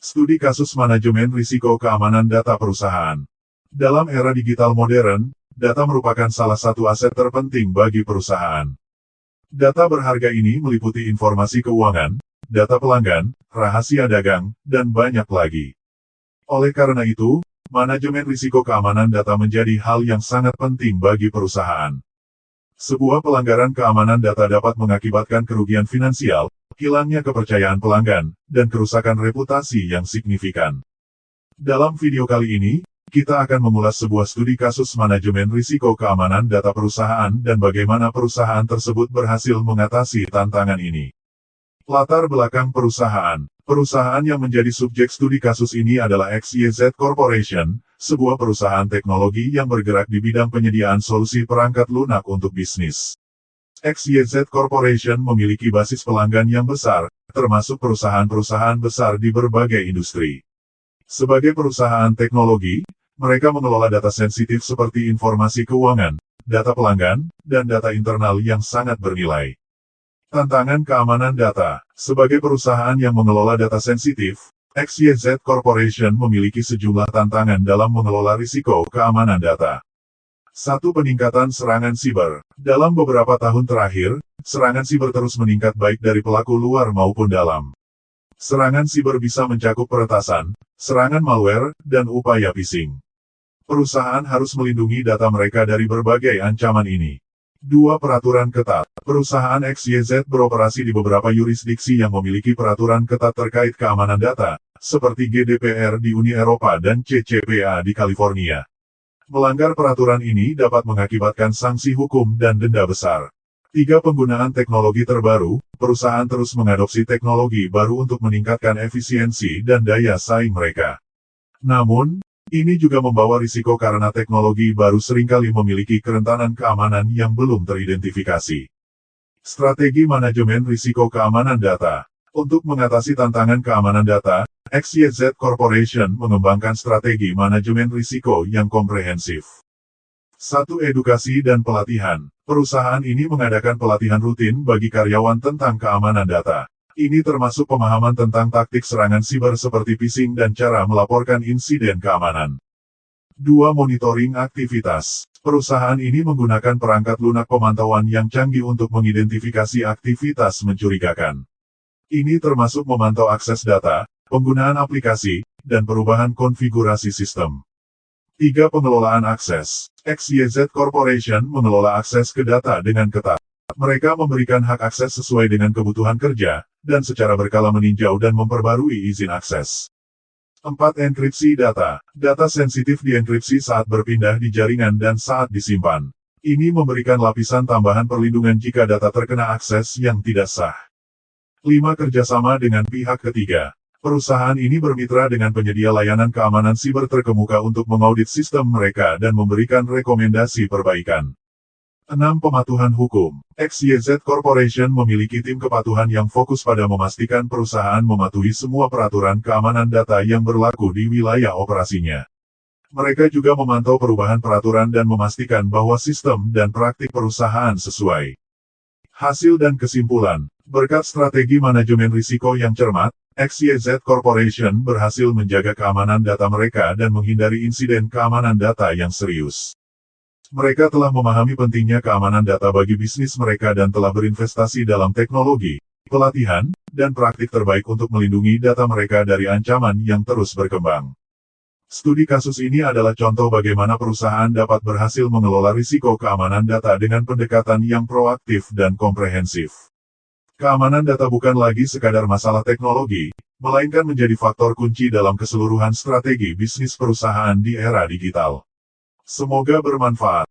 Studi kasus manajemen risiko keamanan data perusahaan. Dalam era digital modern, data merupakan salah satu aset terpenting bagi perusahaan. Data berharga ini meliputi informasi keuangan, data pelanggan, rahasia dagang, dan banyak lagi. Oleh karena itu, manajemen risiko keamanan data menjadi hal yang sangat penting bagi perusahaan. Sebuah pelanggaran keamanan data dapat mengakibatkan kerugian finansial, hilangnya kepercayaan pelanggan, dan kerusakan reputasi yang signifikan. Dalam video kali ini, kita akan mengulas sebuah studi kasus manajemen risiko keamanan data perusahaan dan bagaimana perusahaan tersebut berhasil mengatasi tantangan ini. Latar belakang perusahaan. Perusahaan yang menjadi subjek studi kasus ini adalah XYZ Corporation, sebuah perusahaan teknologi yang bergerak di bidang penyediaan solusi perangkat lunak untuk bisnis. XYZ Corporation memiliki basis pelanggan yang besar, termasuk perusahaan-perusahaan besar di berbagai industri. Sebagai perusahaan teknologi, mereka mengelola data sensitif seperti informasi keuangan, data pelanggan, dan data internal yang sangat bernilai. Tantangan keamanan data. Sebagai perusahaan yang mengelola data sensitif, XYZ Corporation memiliki sejumlah tantangan dalam mengelola risiko keamanan data. 1. Peningkatan serangan siber. Dalam beberapa tahun terakhir, serangan siber terus meningkat baik dari pelaku luar maupun dalam. Serangan siber bisa mencakup peretasan, serangan malware, dan upaya phishing. Perusahaan harus melindungi data mereka dari berbagai ancaman ini. 2. Peraturan ketat. Perusahaan XYZ beroperasi di beberapa yurisdiksi yang memiliki peraturan ketat terkait keamanan data, seperti GDPR di Uni Eropa dan CCPA di California. Melanggar peraturan ini dapat mengakibatkan sanksi hukum dan denda besar. 3. Penggunaan teknologi terbaru. Perusahaan terus mengadopsi teknologi baru untuk meningkatkan efisiensi dan daya saing mereka. Namun, ini juga membawa risiko karena teknologi baru seringkali memiliki kerentanan keamanan yang belum teridentifikasi. Strategi manajemen risiko keamanan data. Untuk mengatasi tantangan keamanan data, XYZ Corporation mengembangkan strategi manajemen risiko yang komprehensif. 1. Edukasi dan pelatihan. Perusahaan ini mengadakan pelatihan rutin bagi karyawan tentang keamanan data. Ini termasuk pemahaman tentang taktik serangan siber seperti phishing dan cara melaporkan insiden keamanan. 2. Monitoring aktivitas. Perusahaan ini menggunakan perangkat lunak pemantauan yang canggih untuk mengidentifikasi aktivitas mencurigakan. Ini termasuk memantau akses data, penggunaan aplikasi, dan perubahan konfigurasi sistem. 3. Pengelolaan akses. XYZ Corporation mengelola akses ke data dengan ketat. Mereka memberikan hak akses sesuai dengan kebutuhan kerja, dan secara berkala meninjau dan memperbarui izin akses. 4. Enkripsi data. Data sensitif dienkripsi saat berpindah di jaringan dan saat disimpan. Ini memberikan lapisan tambahan perlindungan jika data terkena akses yang tidak sah. 5. Kerjasama dengan pihak ketiga. Perusahaan ini bermitra dengan penyedia layanan keamanan siber terkemuka untuk mengaudit sistem mereka dan memberikan rekomendasi perbaikan. 6. Pematuhan hukum. XYZ Corporation memiliki tim kepatuhan yang fokus pada memastikan perusahaan mematuhi semua peraturan keamanan data yang berlaku di wilayah operasinya. Mereka juga memantau perubahan peraturan dan memastikan bahwa sistem dan praktik perusahaan sesuai. Hasil dan kesimpulan. Berkat strategi manajemen risiko yang cermat, XYZ Corporation berhasil menjaga keamanan data mereka dan menghindari insiden keamanan data yang serius. Mereka telah memahami pentingnya keamanan data bagi bisnis mereka dan telah berinvestasi dalam teknologi, pelatihan, dan praktik terbaik untuk melindungi data mereka dari ancaman yang terus berkembang. Studi kasus ini adalah contoh bagaimana perusahaan dapat berhasil mengelola risiko keamanan data dengan pendekatan yang proaktif dan komprehensif. Keamanan data bukan lagi sekadar masalah teknologi, melainkan menjadi faktor kunci dalam keseluruhan strategi bisnis perusahaan di era digital. Semoga bermanfaat.